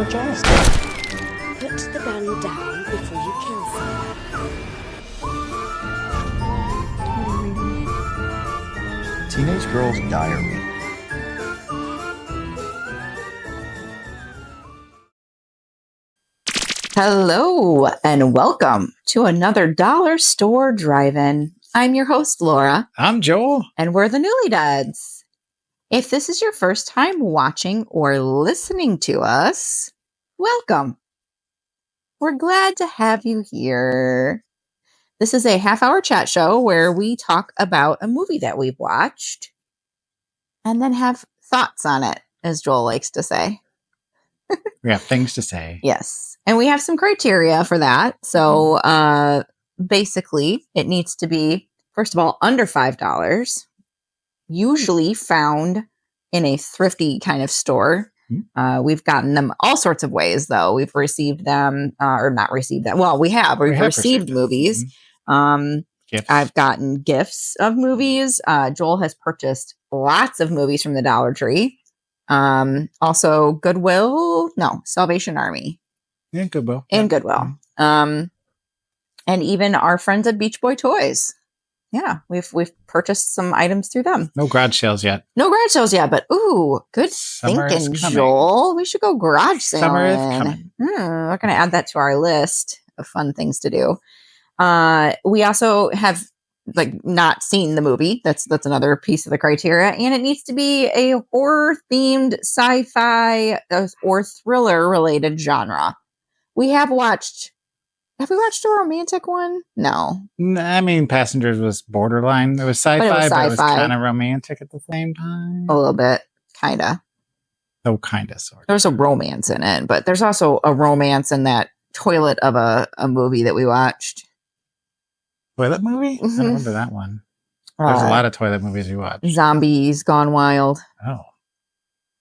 for Joel. Put the gun down before you kill someone. Teenage Girl's Diary. Hello and welcome to another Dollar Store Drive-In. I'm your host, Laura. I'm Joel. And we're the Newly Dads. If this is your first time watching or listening to us, welcome. We're glad to have you here. This is a half-hour chat show where we talk about a movie that we've watched and then have thoughts on it, as Joel likes to say. We have things to say. Yes. And we have some criteria for that. So basically, it needs to be, first of all, under $5, usually found in a thrifty kind of store. We've gotten them all sorts of ways, though. We've received them, or not received them. Well, we have. We've received movies. Gifts. I've gotten gifts of movies. Joel has purchased lots of movies from the Dollar Tree. Also Goodwill, no, Salvation Army. Yeah, Goodwill. And Goodwill. And even our friends at Beach Boy Toys. Yeah, we've purchased some items through them. No garage sales yet. No garage sales yet, but ooh, good Summer is thinking, coming. Joel. We should go garage sale. Summer is coming. We're going to add that to our list of fun things to do. We also have not seen the movie. That's another piece of the criteria. And it needs to be a horror-themed sci-fi or thriller-related genre. We have we watched a romantic one? No. I mean, Passengers was borderline. It was sci-fi, but it was kind of romantic at the same time. A little bit, kind of. Oh, kind of, sort of. There's a romance in it, but there's also a romance in that toilet of a movie that we watched. Toilet movie? I don't remember that one. There's a lot of toilet movies we watched. Zombies Gone Wild. Oh.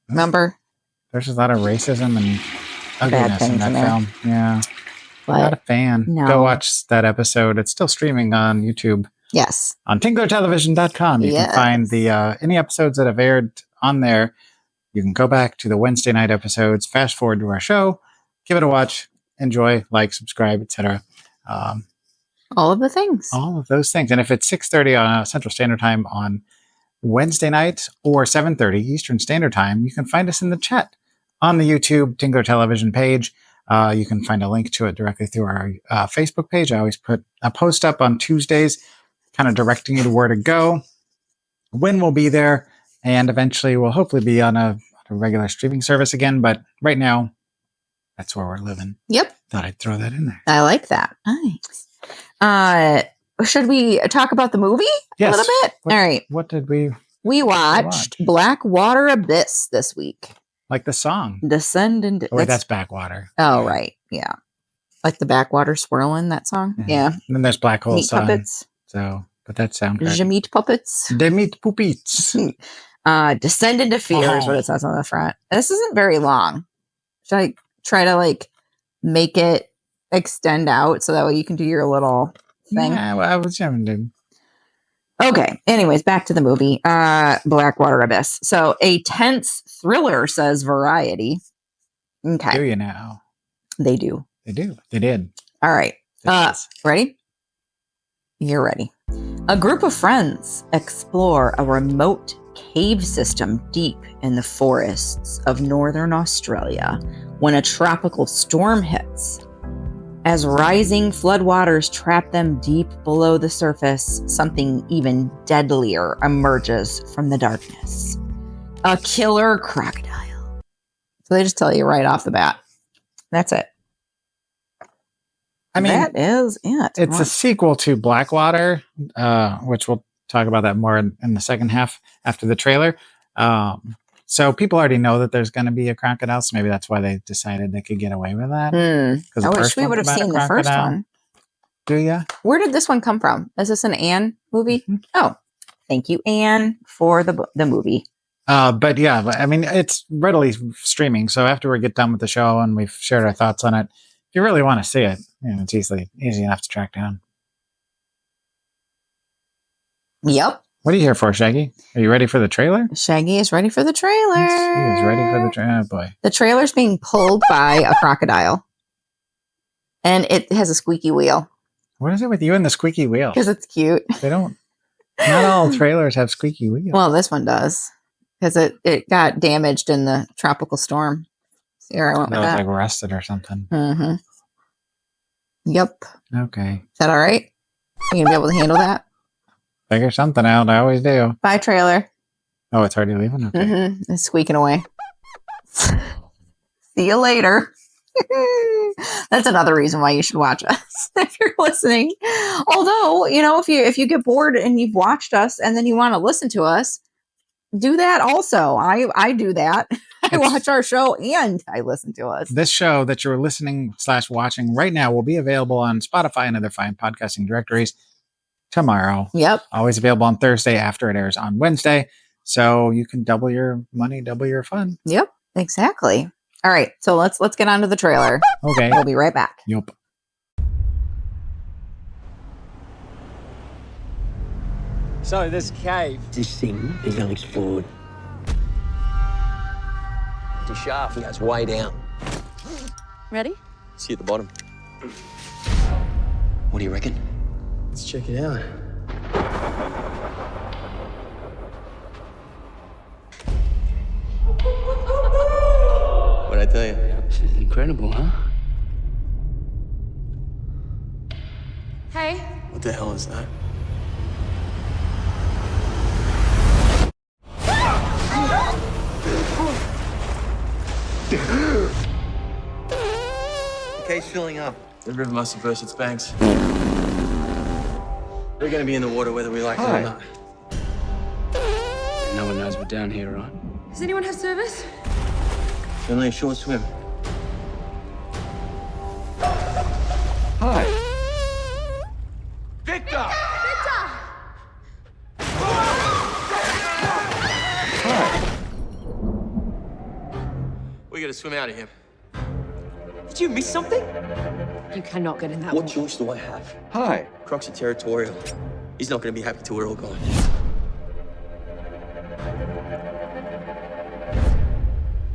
Remember? There's a lot of racism and ugliness in that film. Yeah. But Not a fan. no. Go watch that episode. It's still streaming on YouTube. Yes. On tinglertelevision.com. You can find the any episodes that have aired on there. You can go back to the Wednesday night episodes, fast forward to our show, give it a watch, enjoy, like, subscribe, etc. All of the things. All of those things. And if it's 6:30 on Central Standard Time on Wednesday night or 7:30 Eastern Standard Time, you can find us in the chat on the YouTube Tingler Television page. You can find a link to it directly through our Facebook page. I always put a post up on Tuesdays, kind of directing you to where to go, when we'll be there, and eventually we'll hopefully be on a regular streaming service again. But right now, that's where we're living. Yep. Thought I'd throw that in there. I like that. Nice. Should we talk about the movie Yes. a little bit? All right. What did we We watched Blackwater Abyss this week. like the song? Descend into... Oh, wait, that's Backwater. Oh, right. Yeah. Like the backwater swirling, that song? Yeah. And then there's Black Hole Meat Sun. puppets. So, but that sound good. Je meat puppets. The meat poopies. Descend into fear is what it says on the front. This isn't very long. Should I try to make it extend out so that way you can do your little thing? Yeah, well, I was having to. Okay. Anyways, back to the movie. Blackwater Abyss. So a tense thriller, says Variety. Okay. Do you now? They do. They do. They did. All right. Yes. Ready? You're ready. A group of friends explore a remote cave system deep in the forests of northern Australia when a tropical storm hits. As rising floodwaters trap them deep below the surface, something even deadlier emerges from the darkness. A killer crocodile. So they just tell you right off the bat. That's it. I mean, that is it. it's a sequel to Blackwater, which we'll talk about that more in the second half after the trailer. So people already know that there's going to be a crocodile, so maybe that's why they decided they could get away with that. I wish we would have seen the first one. Do ya? Where did this one come from? Is this an Anne movie? Mm-hmm. Oh, thank you, Anne, for the movie. But yeah, I mean, it's readily streaming. So after we get done with the show and we've shared our thoughts on it, if you really want to see it, it's easy enough to track down. Yep. What are you here for, Shaggy? Are you ready for the trailer? Shaggy is ready for the trailer. He is ready for the trailer. Oh, boy. The trailer's being pulled by a crocodile. And it has a squeaky wheel. What is it with you and the squeaky wheel? Because it's cute. They don't. Not all trailers have squeaky wheels. Well, this one does. Because it got damaged in the tropical storm. See where I went with was that? like rusted or something. Mm-hmm. Yep. Okay. Is that all right? You gonna be able to handle that? Figure something out. I always do. Bye, trailer. Oh, it's already leaving? Okay. Mm-hmm. It's squeaking away. See you later. That's another reason why you should watch us if you're listening. Although, if you get bored and you've watched us and then you want to listen to us, do that also. I do that. I watch our show and I listen to us. This show that you're listening/watching right now will be available on Spotify and other fine podcasting directories tomorrow. Yep. Always available on Thursday after it airs on Wednesday. So you can double your money, double your fun. Yep. Exactly. All right. So let's get on to the trailer. Okay. We'll be right back. Yup. So this cave, This thing is unexplored. the shaft goes way down. Ready? See at the bottom. What do you reckon? Let's check it out. What'd I tell you? This is incredible, huh? Hey. What the hell is that? The cave's filling up. The river must have burst its banks. We're gonna be in the water whether we like it or not. No one knows we're down here, right? Does anyone have service? It's only a short swim. Hi. Victor! We gotta swim out of here. Did you miss something? You cannot get in that What water. choice do I have? Hi. Crocs are territorial. He's not gonna be happy till we're all gone.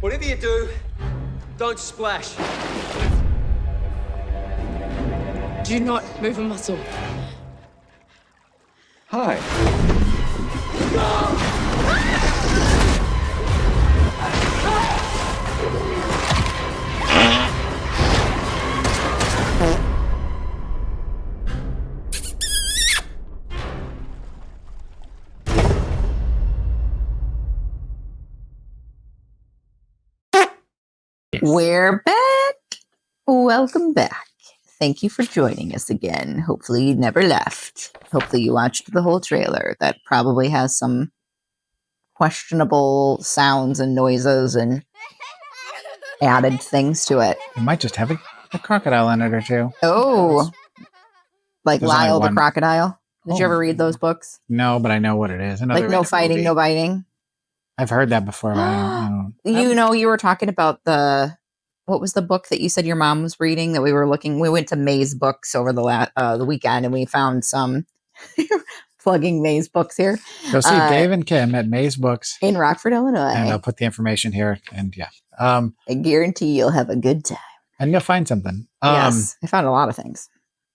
Whatever you do, don't splash. Do not move a muscle. Hi. We're back. Welcome back. Thank you for joining us again. Hopefully you never left. Hopefully you watched the whole trailer. That probably has some questionable sounds and noises and added things to it. It might just have a crocodile in it or two. Oh, like There's only Lyle the one. crocodile. Did you Oh. ever read those books? No, but I know what it is. I know they Like made no a fighting, movie. no biting. I've heard that before, but I don't. You were talking about what was the book that you said your mom was reading that we were looking? We went to May's Books over the weekend and we found some plugging May's Books here Go see Dave and Kim at Maze Books, in Rockford, Illinois. and I'll put the information here. And yeah, I guarantee you'll have a good time. and you'll find something. Yes, I found a lot of things.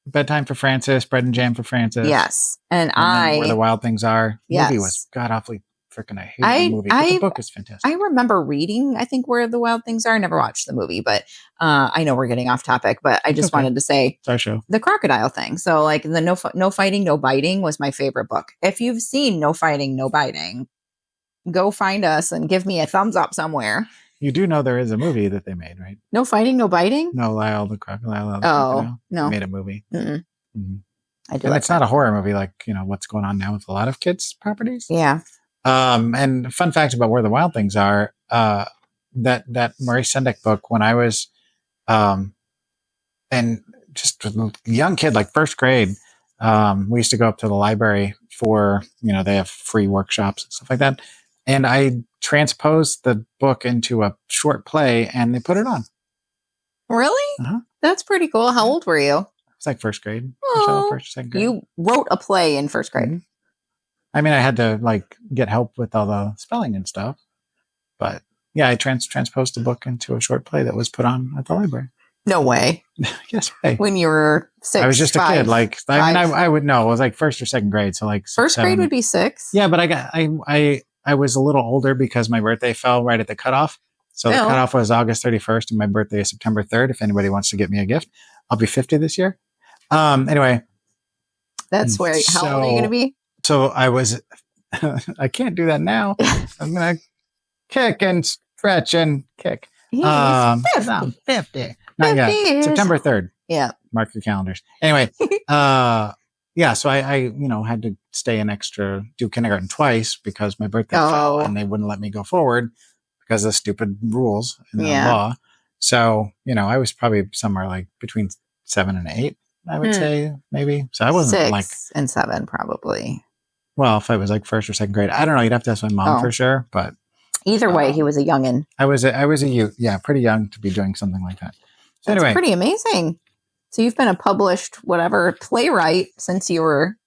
Bedtime for Francis, Bread and Jam for Francis. Yes, and then Where the Wild Things Are. The movie was Yes. god awfully freaking. I hate the movie. But the book is fantastic. I remember reading, I think, Where the Wild Things Are. I never watched the movie, but I know we're getting off topic, but I just Okay. wanted to say It's our show. the crocodile thing. So like the no fighting, no biting was my favorite book. If you've seen No Fighting, No Biting, go find us and give me a thumbs up somewhere. You do know there is a movie that they made, right? No fighting, no biting? No, Lyle the Crocodile. Oh, Crocodile. no. They made a movie. Mm-mm. Mhm. I do And like it's not a horror movie like, what's going on now with a lot of kids' properties. Yeah. And fun fact about Where the Wild Things Are, that Maurice Sendak book, when I was, and just a young kid, like first grade, we used to go up to the library for, they have free workshops and stuff like that. And I transposed the book into a short play and they put it on. Really? Uh-huh. That's pretty cool. How old were you? It's like first grade. Or so, Oh, first or second grade. you wrote a play in first grade. Mhm. I mean, I had to like get help with all the spelling and stuff, but yeah, I transposed the book into a short play that was put on at the library. No way. Yes, way. When you were 6, I was just a kid. Like, I mean, five. I would know. It was like first or second grade. So like First grade would be 6. Yeah, but I was a little older because my birthday fell right at the cutoff. So the Still. cutoff was August 31st, and my birthday is September 3rd. If anybody wants to get me a gift, I'll be 50 this year. Anyway, That's where. How old are you going to be? so I was. I can't do that now. I'm gonna kick and stretch and kick. He's 50. I'm 50. Not yet. 50 years. September 3rd. Yeah. Mark your calendars. Anyway, yeah, so I had to stay an extra, do kindergarten twice because my birthday fell and they wouldn't let me go forward because of stupid rules in the law. So, I was probably somewhere like between 7 and 8, I would say, maybe. So I wasn't 6 like, and 7 probably. well, if I was like first or second grade, I don't know. You'd have to ask my mom for sure. But either way, he was a youngin'. I was a youth. Yeah, pretty young to be doing something like that. So That's anyway, pretty amazing. So you've been a published whatever playwright since you were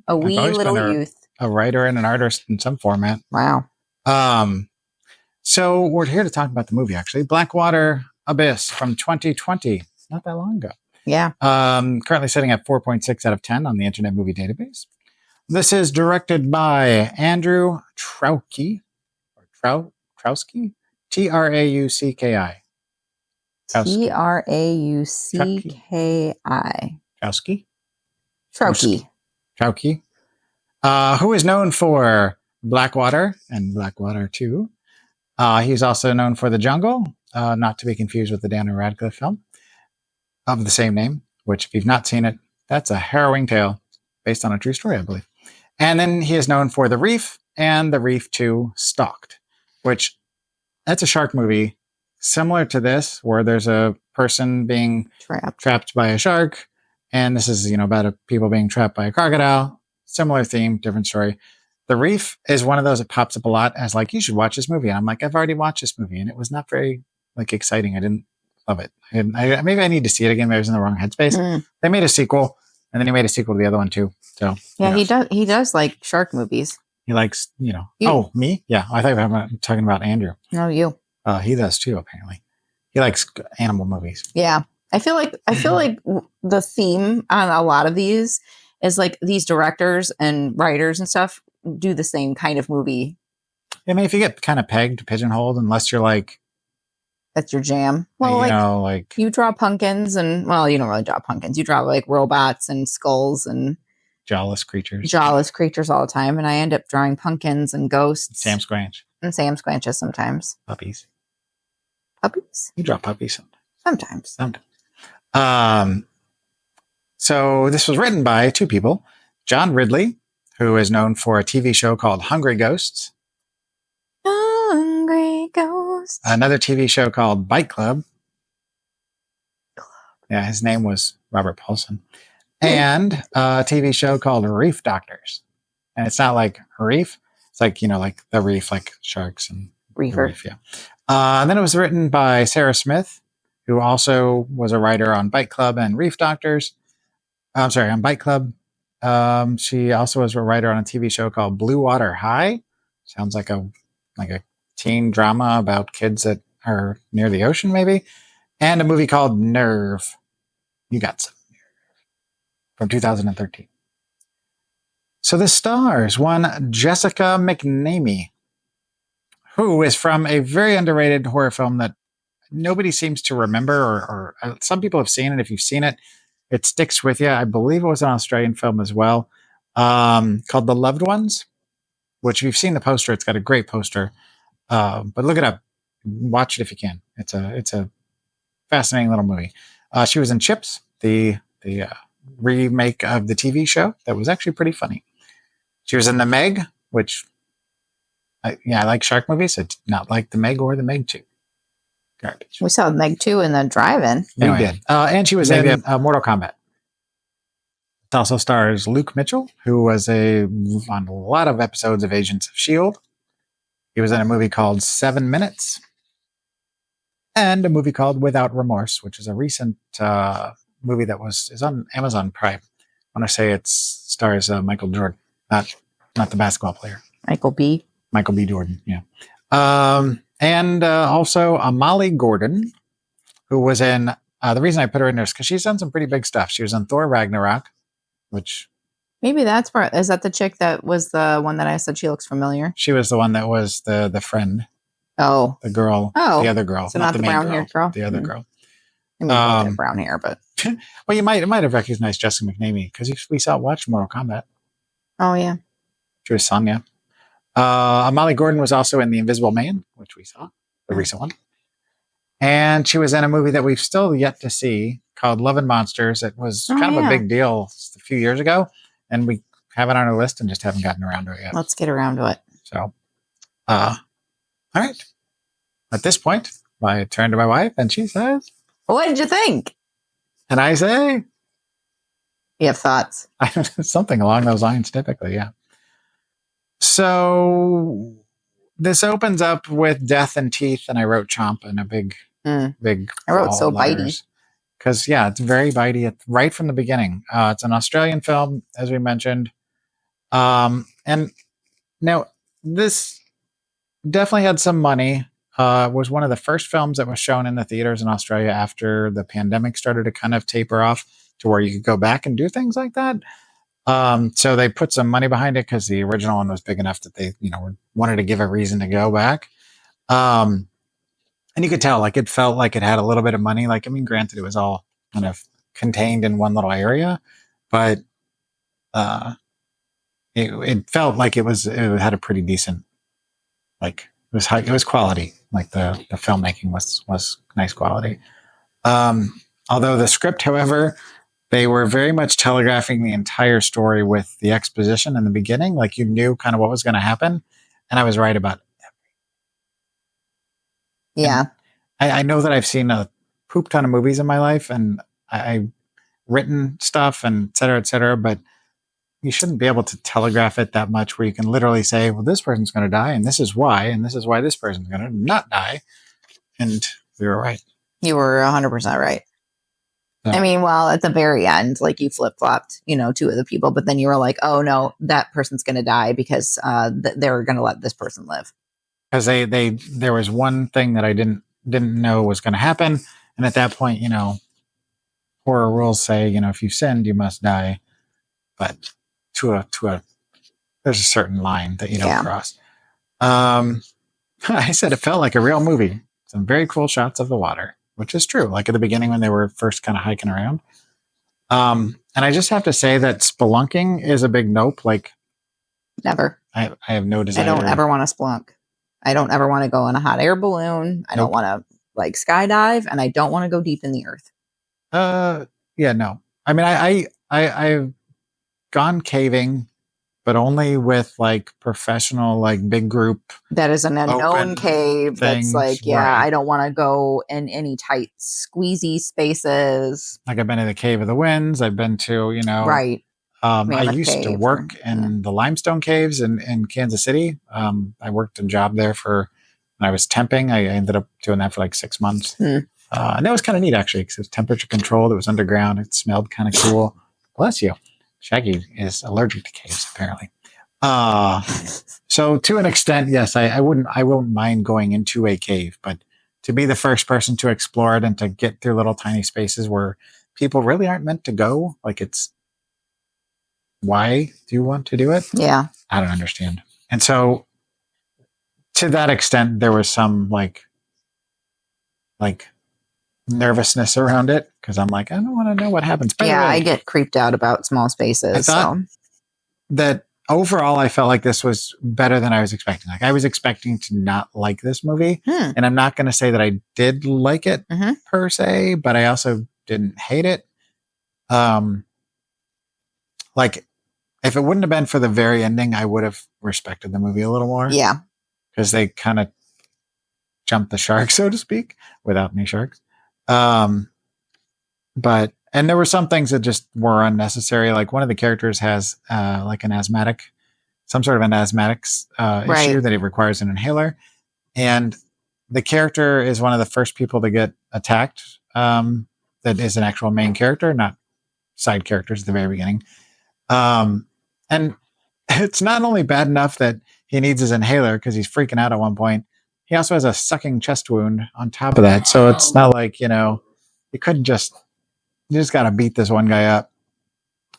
a wee little youth. A writer and an artist in some format. Wow. So we're here to talk about the movie, actually. Blackwater Abyss from 2020. Not that long ago. Yeah. Currently sitting at 4.6 out of 10 on the Internet Movie Database. This is directed by Andrew Traucki. Traucki? Traucki. Traucki. Traucki. Traucki. Who is known for Blackwater and Blackwater 2. He's also known for The Jungle, not to be confused with the Daniel Radcliffe film of the same name, which if you've not seen it, that's a harrowing tale based on a true story, I believe. And then he is known for The Reef and The Reef 2 Stalked, which that's a shark movie similar to this, where there's a person being trapped by a shark. And this is, about people being trapped by a crocodile. Similar theme, different story. The Reef is one of those that pops up a lot as like, you should watch this movie. And I'm like, I've already watched this movie. And it was not very exciting. I didn't love it. Maybe I need to see it again. Maybe I was in the wrong headspace. They made a sequel. And then he made a sequel to the other one too. So yeah, he does like shark movies. He likes, Oh, me? Yeah. I thought we were talking about Andrew. No, you. He does too, apparently. He likes animal movies. Yeah. I feel like the theme on a lot of these is like these directors and writers and stuff do the same kind of movie. I mean, if you get kind of pegged, pigeonholed, unless you're like, that's your jam. Well, you draw pumpkins and, well, you don't really draw pumpkins. You draw like robots and skulls and jawless creatures all the time. And I end up drawing pumpkins and ghosts. Sam Squanch. And Sam Squanches sometimes. Puppies. You draw puppies sometimes. So this was written by 2 people. John Ridley, who is known for a TV show called Hungry Ghosts. Hungry Ghosts. Another TV show called Bite Club. Yeah, his name was Robert Paulson. And a TV show called Reef Doctors. And it's not like reef. It's like, like the reef, like sharks and reefer. Reef, yeah. And then it was written by Sarah Smith, who also was a writer on Bite Club and Reef Doctors. I'm sorry, on Bite Club. She also was a writer on a TV show called Blue Water High. Sounds like a teen drama about kids that are near the ocean, maybe. And a movie called Nerve. You got some. From 2013. So the stars one Jessica McNamee, who is from a very underrated horror film that nobody seems to remember, or some people have seen it. If you've seen it, it sticks with you. I believe it was an Australian film as well, called The Loved Ones, which if you've seen the poster, it's got a great poster. But look it up. Watch it if you can. It's a fascinating little movie. She was in Chips, the remake of the TV show that was actually pretty funny. She was in The Meg, which I like shark movies. I did not like The Meg or The Meg 2. Garbage. We saw Meg 2 in the drive-in. Anyway, we did. And she was in Mortal Kombat. It also stars Luke Mitchell, who was on a lot of episodes of Agents of S.H.I.E.L.D. He was in a movie called 7 Minutes. And a movie called Without Remorse, which is a recent movie that is on Amazon Prime. I want to say it stars Michael Jordan. Not not the basketball player. Michael B. Michael B. Jordan. Yeah. And also Amali Gordon, who was in. The reason I put her in there is because she's done some pretty big stuff. She was in Thor Ragnarok, which Maybe that's part. Is that the chick that was the one that I said she looks familiar? she was the one that was the friend, Oh, the girl, Oh. the other girl, So not the main brown-haired girl? the other Hmm. girl. I mean, both have brown hair, but Well, you might have recognized Jessica McNamee because we watched Mortal Kombat. oh yeah, She was Sonya. Amali Gordon was also in The Invisible Man, which we saw, the recent one. And she was in a movie that we've still yet to see called Love and Monsters. It was kind of a big deal a few years ago, and we have it on our list and just haven't gotten around to it yet. Let's get around to it. So, all right. At this point, I turn to my wife and she says, What did you think? and I say, You have thoughts? something along those lines, typically, yeah. So this opens up with death and teeth, and I wrote chomp in a big. I wrote so bitey. Because, yeah, it's very bitey right from the beginning. It's an Australian film, as we mentioned. And now, this definitely had some money. Was one of the first films that was shown in the theaters in Australia after the pandemic started to kind of taper off to where you could go back and do things like that. So they put some money behind it because the original one was big enough that they, wanted to give a reason to go back. And you could tell, like, it felt like it had a little bit of money. Like, I mean, granted, it was all kind of contained in one little area, but it felt like it had a pretty decent, like, it was high, it was quality. Like the filmmaking was nice quality. Although the script, however, they were very much telegraphing the entire story with the exposition in the beginning. Like, you knew kind of what was going to happen, and I was right about it. Yeah. I know that I've seen a poop ton of movies in my life, and I've written stuff and et cetera, but you shouldn't be able to telegraph it that much where you can literally say, well, this person's going to die, and this is why this person's going to not die. And we were right. You were 100% right. So, I mean, well, at the very end, like, you flip-flopped, two of the people, but then you were like, oh no, that person's going to die because they're going to let this person live. Because there was one thing that I didn't know was going to happen, and at that point, horror rules say, if you sinned, you must die, but there's a certain line that you don't cross. I said it felt like a real movie. Some very cool shots of the water, which is true. Like at the beginning when they were first kind of hiking around. And I just have to say that spelunking is a big nope. Like, never. I have no desire. I don't ever want to spelunk. I don't ever want to go in a hot air balloon. I don't want to skydive, and I don't want to go deep in the earth. Yeah, no. I mean, I've gone caving, but only with like professional, like big group. That is an unknown cave. Things, that's like, right. I don't want to go in any tight, squeezy spaces. Like I've been to the Cave of the Winds. I've been to, right. I used to work in the limestone caves in Kansas City. I worked a job there when I was temping. I ended up doing that for like 6 months. And that was kind of neat, actually, because it was temperature controlled. It was underground. It smelled kind of cool. Bless you. Shaggy is allergic to caves, apparently. So to an extent, yes, I won't mind going into a cave, but to be the first person to explore it and to get through little tiny spaces where people really aren't meant to go, like why do you want to do it? Yeah. I don't understand. And so to that extent, there was some like nervousness around it because I'm like, I don't want to know what happens. By the way, I get creeped out about small spaces. I thought that overall, I felt like this was better than I was expecting. Like I was expecting to not like this movie, and I'm not going to say that I did like it per se, but I also didn't hate it. Like if it wouldn't have been for the very ending, I would have respected the movie a little more. Yeah, because they kind of jumped the shark, so to speak, without any sharks. But there were some things that just were unnecessary. Like one of the characters has like some sort of an asthmatic issue that it requires an inhaler. And the character is one of the first people to get attacked. That is an actual main character, not side characters at the very beginning. And it's not only bad enough that he needs his inhaler because he's freaking out at one point. He also has a sucking chest wound on top of that. So it's not like, you couldn't just, you just got to beat this one guy up.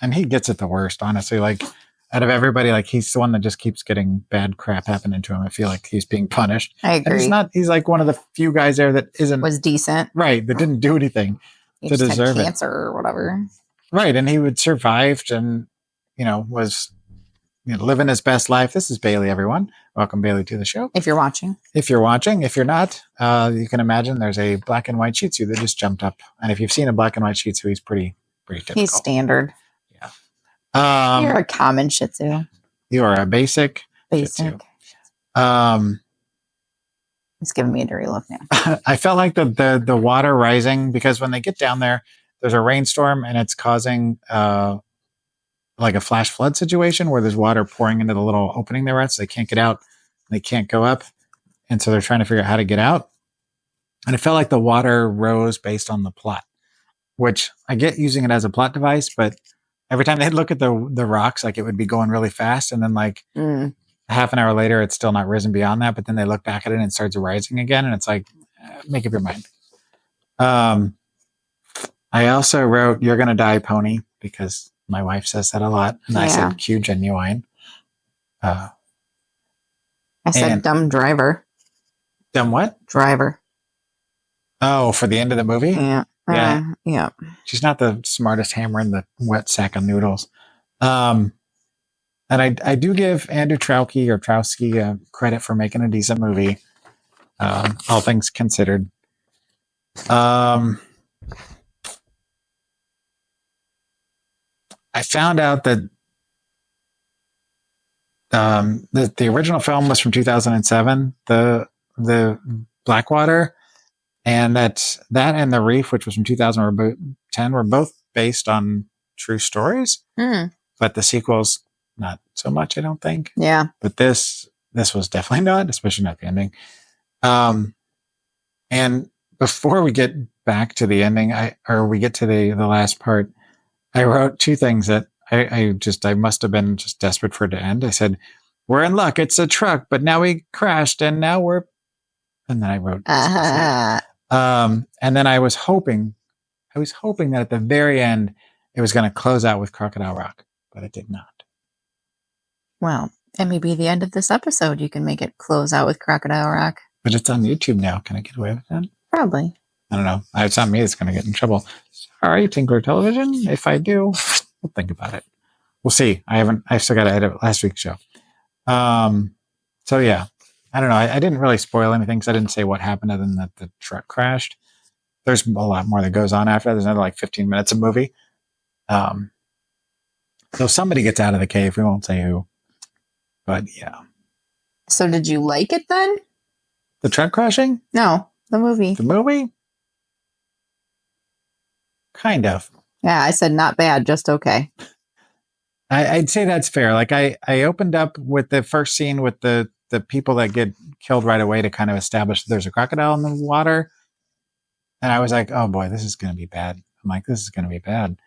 And he gets it the worst, honestly. Like, out of everybody, like, he's the one that just keeps getting bad crap happening to him. I feel like he's being punished. I And agree. he's like one of the few guys there that isn't, Was decent. right, that didn't do anything He to just had deserve it. cancer or whatever. Right. And he would survived and, was living his best life. This is Bailey, everyone. Welcome, Bailey, to the show. If you're watching. If you're watching, if you're not, you can imagine there's a black and white Shih Tzu that just jumped up. And if you've seen a black and white Shih Tzu, he's pretty typical. He's standard. Yeah. You're a common Shih Tzu. You are a basic. Basic. Shih Tzu. He's giving me a dirty look now. I felt like the water rising because when they get down there, there's a rainstorm and it's causing like a flash flood situation where there's water pouring into the little opening they're at, so they can't get out, they can't go up, and so they're trying to figure out how to get out. And it felt like the water rose based on the plot, which I get using it as a plot device, but every time they'd look at the rocks, like it would be going really fast, and then like half an hour later, it's still not risen beyond that. But then they look back at it and it starts rising again, and it's like, make up your mind. I also wrote, "You're gonna die, pony," because my wife says that a lot, and I said, "Cue genuine." I said dumb driver. Dumb what? Driver. Oh, for the end of the movie? Yeah. Yeah. She's not the smartest hammer in the wet sack of noodles. And I do give Andrew Trowski credit for making a decent movie, all things considered. I found out that the original film was from 2007, the Blackwater, and that and The Reef, which was from 2010, were both based on true stories. But the sequels, not so much, I don't think. Yeah. But this was definitely not, especially not the ending. And before we get back to the ending, we get to the last part, I wrote two things that I must have been just desperate for it to end. I said, "We're in luck. It's a truck, but now we crashed, and now we're." And then I wrote, and then I was hoping that at the very end it was going to close out with Crocodile Rock, but it did not. Well, it may be the end of this episode. You can make it close out with Crocodile Rock. But it's on YouTube now. Can I get away with that? Probably. I don't know. It's not me that's going to get in trouble. Sorry, Tingler Television. If I do, we'll think about it. We'll see. I still got to edit last week's show. So yeah, I don't know. I didn't really spoil anything because I didn't say what happened other than that the truck crashed. There's a lot more that goes on after that. There's another like 15 minutes of movie. So somebody gets out of the cave. We won't say who, but yeah. So did you like it then? The truck crashing? No, the movie. The movie? Kind of. Yeah, I said not bad, just okay. I'd say that's fair. Like I opened up with the first scene with the people that get killed right away to kind of establish that there's a crocodile in the water. And I was like, oh boy, this is going to be bad. I'm like, this is going to be bad.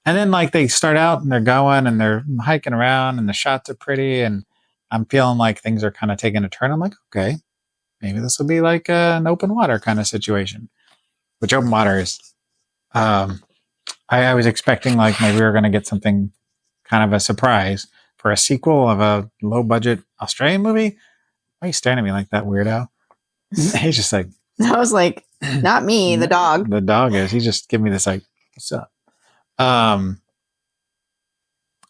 And then like they start out and they're going and they're hiking around and the shots are pretty and I'm feeling like things are kind of taking a turn. I'm like, okay, maybe this will be like an open water kind of situation, which open water is. I was expecting like maybe we were going to get something kind of a surprise for a sequel of a low budget Australian movie. Why are you staring at me like that, weirdo? He's just like, I was like, not me, the dog. The dog is. He just gave me this like, what's up?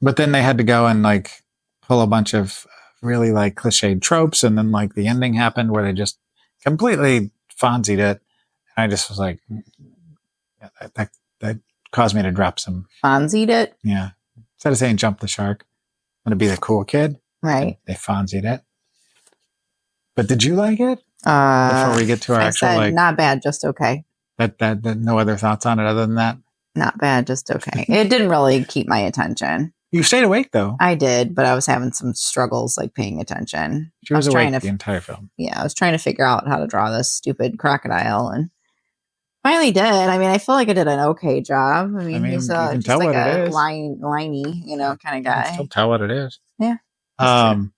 But then they had to go and like pull a bunch of really like cliched tropes, and then like the ending happened where they just completely Fonzied it. And I just was like, yeah, that caused me to drop some. Fonzied it? Yeah. Instead of saying jump the shark, I'm going to be the cool kid. Right. They Fonzied it. But did you like it? Before we get to our actual, said, like, not bad, just okay. That no other thoughts on it other than that? Not bad, just okay. It didn't really keep my attention. You stayed awake though. I did, but I was having some struggles like paying attention. She was awake the entire film. Yeah, I was trying to figure out how to draw this stupid crocodile and finally did. I mean, I feel like I did an okay job. I mean he's you can just tell like what it is. liney, kind of guy. You can still tell what it is. Yeah. That's true.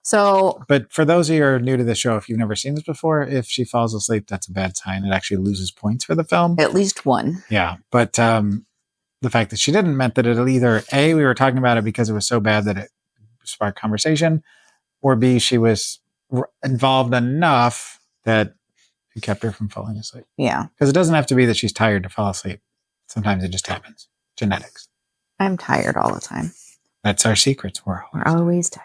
So, But for those of you who are new to the show, if you've never seen this before, if she falls asleep, that's a bad sign. It actually loses points for the film. at least one. Yeah. But the fact that she didn't meant that it'll either A, we were talking about it because it was so bad that it sparked conversation, or B, she was involved enough that it kept her from falling asleep. Yeah. Because it doesn't have to be that she's tired to fall asleep. Sometimes it just happens. Genetics. I'm tired all the time. That's our secrets. We're always tired.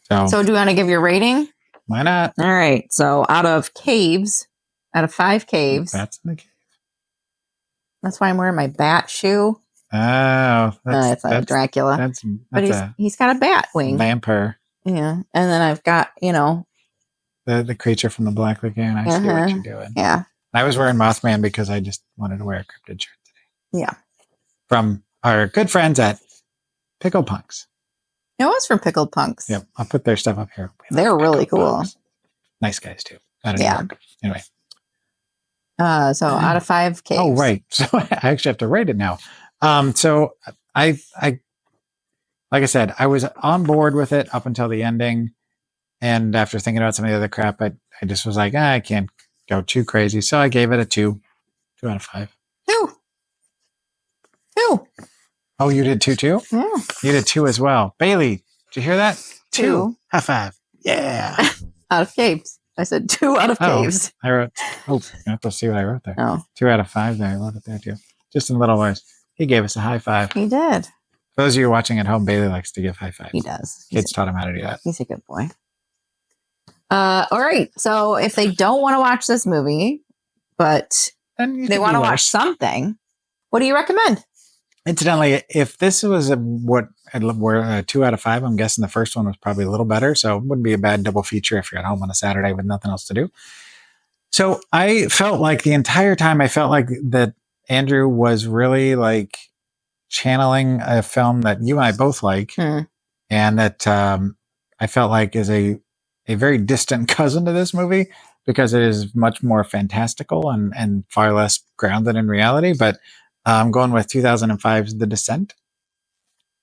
So do you want to give your rating? why not? All right. So out of 5 caves, Bats in the cave. that's why I'm wearing my bat shoe. Oh, It's a Dracula. That's But he's got a bat wing. vampire. Yeah. And then I've got, The creature from the Black Lagoon. I see what you're doing. yeah. I was wearing Mothman because I just wanted to wear a cryptid shirt today. Yeah. From our good friends at Pickle Punks. It was from Pickled Punks. Yep. I'll put their stuff up here. They're really Pickle cool. Punks. Nice guys too. Out of New Yeah. York. Anyway. So out of 5 caves. Oh, right. So I actually have to rate it now. So I like I said, I was on board with it up until the ending. And after thinking about some of the other crap, I just was like, I can't go too crazy. So I gave it a 2 out of 5. 2. Oh, you did 2 too? Yeah. You did 2 as well. Bailey, did you hear that? 2. High five. Yeah. Out of caves. I said 2 out of caves. I wrote, you have to see what I wrote there. Oh, 2 out of 5 there. I wrote it there too. Just in little words. He gave us a high five. he did. For those of you watching at home, Bailey likes to give high fives. He does. Kids taught him how to do that. He's a good boy. All right. So if they don't want to watch this movie, but And they want to watch something, what do you recommend? Incidentally, if this was were a 2 out of 5, I'm guessing the first one was probably a little better. So it wouldn't be a bad double feature if you're at home on a Saturday with nothing else to do. So I felt like the entire time, I felt like that Andrew was really like channeling a film that you and I both like, and that I felt like is a very distant cousin to this movie because it is much more fantastical and far less grounded in reality. But I'm going with 2005's The Descent.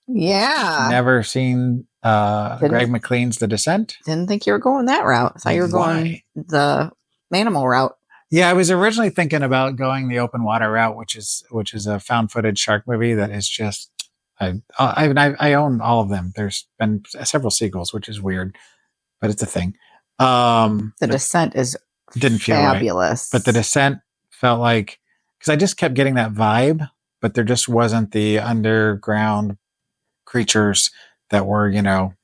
Yeah. Never seen Greg McLean's The Descent. Didn't think you were going that route. I thought you were going the animal route. Yeah, I was originally thinking about going the open water route, which is a found footage shark movie that is just I own all of them. There's been several sequels, which is weird, but it's a thing. The Descent is didn't feel fabulous, right. But The Descent felt like, because I just kept getting that vibe, but there just wasn't the underground creatures that were,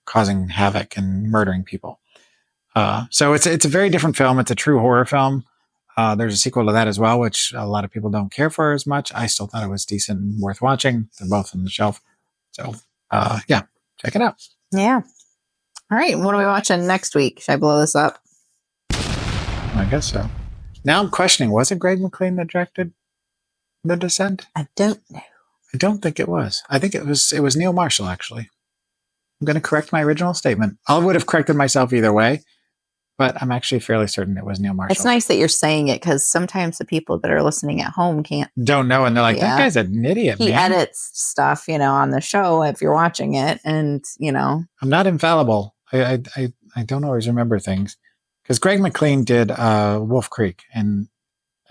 causing havoc and murdering people. So it's a very different film. It's a true horror film. There's a sequel to that as well, which a lot of people don't care for as much. I still thought it was decent and worth watching. They're both on the shelf. So, yeah, check it out. Yeah. All right. What are we watching next week? Should I blow this up? I guess so. Now I'm questioning, was it Greg McLean that directed The Descent? I don't know. I don't think it was. I think it was Neil Marshall, actually. I'm going to correct my original statement. I would have corrected myself either way, but I'm actually fairly certain it was Neil Marshall. It's nice that you're saying it because sometimes the people that are listening at home don't know, and they're like, that guy's an idiot, He man. edits stuff, on the show if you're watching it, and, I'm not infallible. I don't always remember things. Because Greg McLean did Wolf Creek, and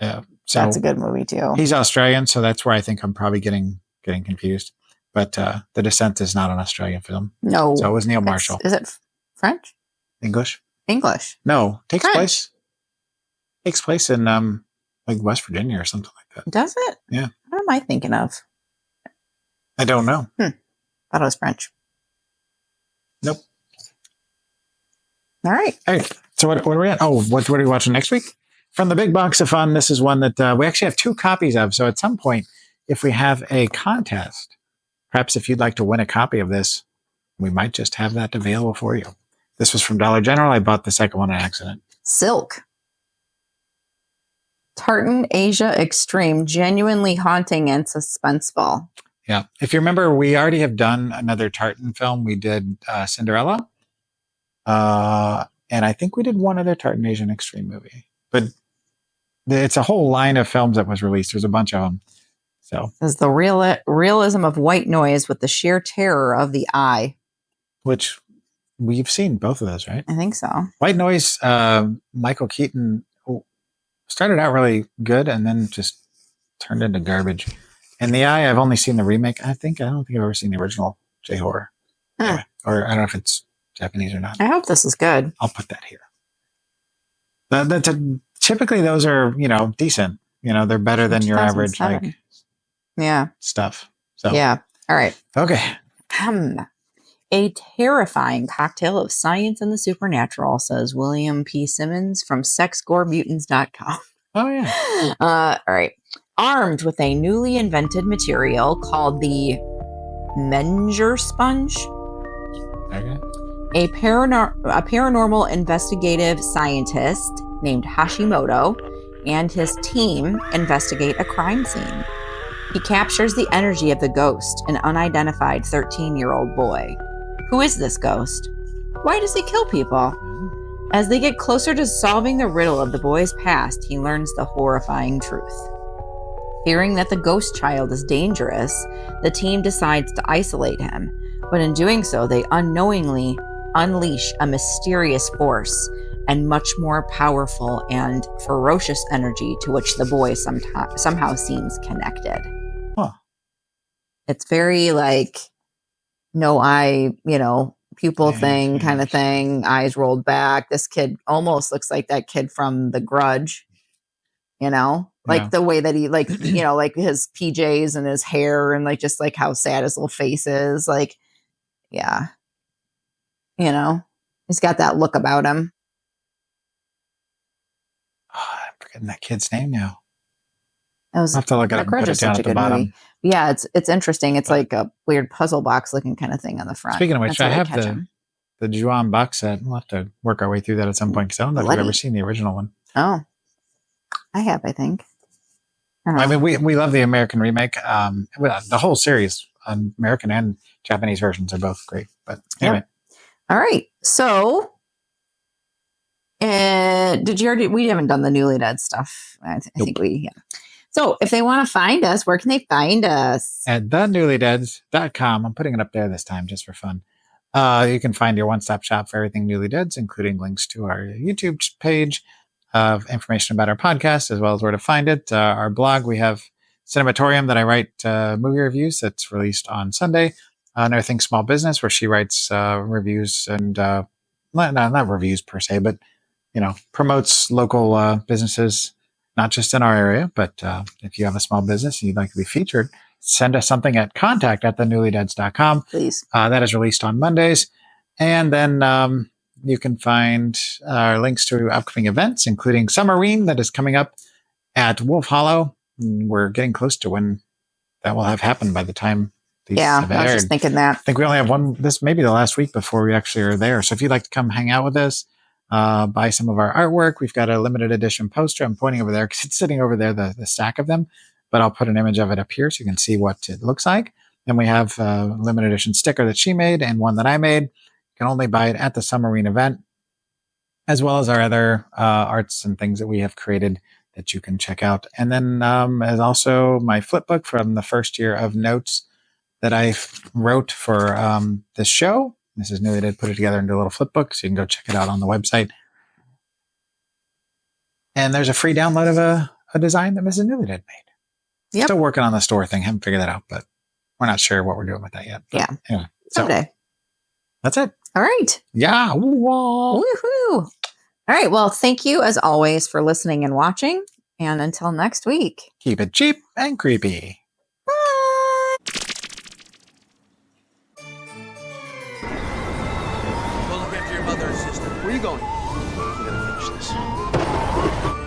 so that's a good movie too. He's Australian, so that's where I think I'm probably getting confused. But The Descent is not an Australian film. No. So it was Neil Marshall. Is it French? English? No, takes place in like West Virginia or something like that. Does it? Yeah. What am I thinking of? I don't know. Thought it was French. Nope. All right. Hey, so what are we at? Oh, what are we watching next week? From the big box of fun, this is one that we actually have 2 copies of. So at some point, if we have a contest, perhaps if you'd like to win a copy of this, we might just have that available for you. This was from Dollar General. I bought the second one on accident. Silk. Tartan Asia Extreme, genuinely haunting and suspenseful. Yeah. If you remember, we already have done another Tartan film. We did Cinderella. And I think we did one other Tartan Asian Extreme movie. But it's a whole line of films that was released. There's a bunch of them. So is the realism of white noise with the sheer terror of the eye. Which We've seen both of those, right? I think so. White Noise, Michael Keaton started out really good and then just turned into garbage. And The Eye, I've only seen the remake. I don't think I've ever seen the original J-horror. Anyway, or I don't know if it's Japanese or not. I hope this is good. I'll put that here. Typically, those are, decent. They're better than your average, 2007. stuff. So, Yeah. All right. Okay. A terrifying cocktail of science and the supernatural, says William P. Simmons from sexgoremutants.com. Oh, yeah. All right. Armed with a newly invented material called the Menger sponge, Okay. a paranormal investigative scientist named Hashimoto and his team investigate a crime scene. He captures the energy of the ghost, an unidentified 13-year-old boy. Who is this ghost? Why does he kill people? As they get closer to solving the riddle of the boy's past, he learns the horrifying truth. Fearing that the ghost child is dangerous, the team decides to isolate him, but in doing so, they unknowingly unleash a mysterious force and much more powerful and ferocious energy to which the boy somehow seems connected. Huh. It's very no eye, pupil thing kind of thing, eyes rolled back. This kid almost looks like that kid from The Grudge, the way that he his PJs and his hair and just how sad his little face is. Yeah. He's got that look about him. Oh, I'm forgetting that kid's name now. I'll have to look at it and put it down at the bottom. Movie. Yeah, it's interesting. It's like a weird puzzle box looking kind of thing on the front. Speaking of which, I have the Ju-on box set. We'll have to work our way through that at some point because I don't know if I've ever seen the original one. Oh, I have, I think. I mean, we love the American remake. The whole series, American and Japanese versions, are both great. But anyway. Yep. All right. So, did you already? We haven't done the Newly Dead stuff. I think we. Yeah. So, if they want to find us, where can they find us? At thenewlydeads.com. I'm putting it up there this time just for fun. You can find your one-stop shop for everything Newly Deads, including links to our YouTube page, information about our podcast, as well as where to find it. Our blog, we have Cinematorium that I write movie reviews. That's released on Sunday. Another thing, Small Business, where she writes reviews and not reviews per se, but promotes local businesses. Not just in our area, but if you have a small business and you'd like to be featured, send us something at contact@thenewlydeads.com. Please. That is released on Mondays. And then you can find our links to upcoming events, including Summerine that is coming up at Wolf Hollow. We're getting close to when that will have happened by the time these have aired. I was just thinking that. I think we only have one. This may be the last week before we actually are there. So if you'd like to come hang out with us, buy some of our artwork. We've got a limited edition poster. I'm pointing over there because it's sitting over there, the stack of them, but I'll put an image of it up here so you can see what it looks like. Then we have a limited edition sticker that she made and one that I made. You can only buy it at the Summerine event, as well as our other arts and things that we have created that you can check out. And then as also my flip book from the first year of notes that I wrote for this show. Mrs. Newly did put it together into a little flip book, so you can go check it out on the website. And there's a free download of a design that Mrs. Newly did made. Yep. Still working on the store thing. Haven't figured that out, but we're not sure what we're doing with that yet. But anyway, so someday. That's it. All right. Yeah. Woo-wah. Woohoo. All right. Well, thank you as always for listening and watching. And until next week, keep it cheap and creepy. Go look after your mother and sister. Where are you going? We're gonna finish this.